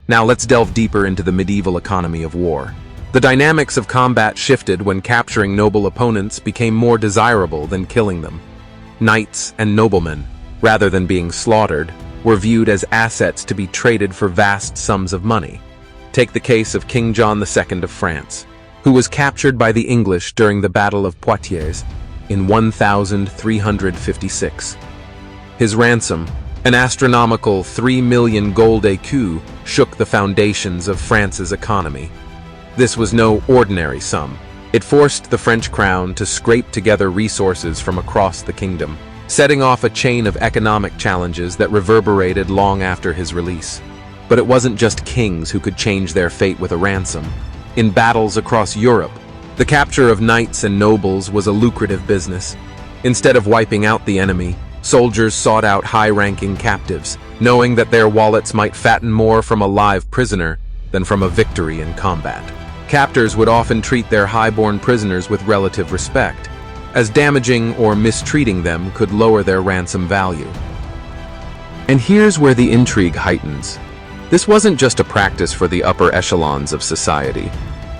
Now let's delve deeper into the medieval economy of war. The dynamics of combat shifted when capturing noble opponents became more desirable than killing them. Knights and noblemen, rather than being slaughtered, were viewed as assets to be traded for vast sums of money. Take the case of King John II of France, who was captured by the English during the Battle of Poitiers in 1356. His ransom, an astronomical 3 million gold écus, shook the foundations of France's economy. This was no ordinary sum. It forced the French crown to scrape together resources from across the kingdom, setting off a chain of economic challenges that reverberated long after his release. But it wasn't just kings who could change their fate with a ransom. In battles across Europe, the capture of knights and nobles was a lucrative business. Instead of wiping out the enemy, soldiers sought out high-ranking captives, knowing that their wallets might fatten more from a live prisoner than from a victory in combat. Captors would often treat their high-born prisoners with relative respect, as damaging or mistreating them could lower their ransom value. And here's where the intrigue heightens. This wasn't just a practice for the upper echelons of society.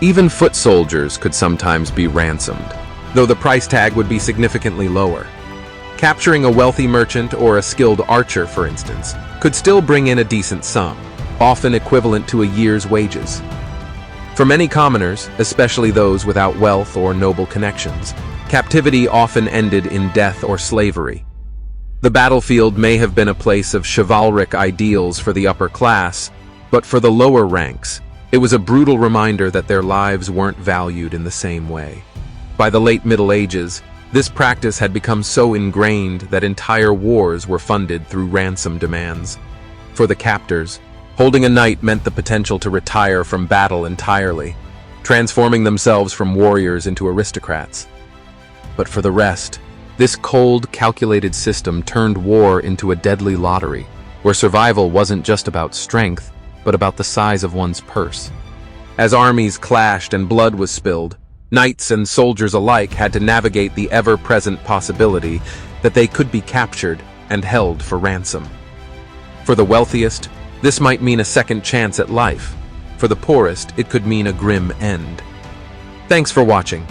Even foot soldiers could sometimes be ransomed, though the price tag would be significantly lower. Capturing a wealthy merchant or a skilled archer, for instance, could still bring in a decent sum, often equivalent to a year's wages. For many commoners, especially those without wealth or noble connections, captivity often ended in death or slavery. The battlefield may have been a place of chivalric ideals for the upper class, but for the lower ranks, it was a brutal reminder that their lives weren't valued in the same way. By the late Middle Ages, this practice had become so ingrained that entire wars were funded through ransom demands. For the captors, holding a knight meant the potential to retire from battle entirely, transforming themselves from warriors into aristocrats. But for the rest, this cold, calculated system turned war into a deadly lottery, where survival wasn't just about strength, but about the size of one's purse. As armies clashed and blood was spilled, knights and soldiers alike had to navigate the ever-present possibility that they could be captured and held for ransom. For the wealthiest, this might mean a second chance at life. For the poorest, it could mean a grim end. Thanks for watching.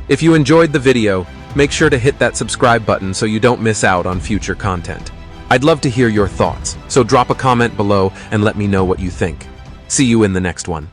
If you enjoyed the video, make sure to hit that subscribe button so you don't miss out on future content. I'd love to hear your thoughts, so drop a comment below and let me know what you think. See you in the next one.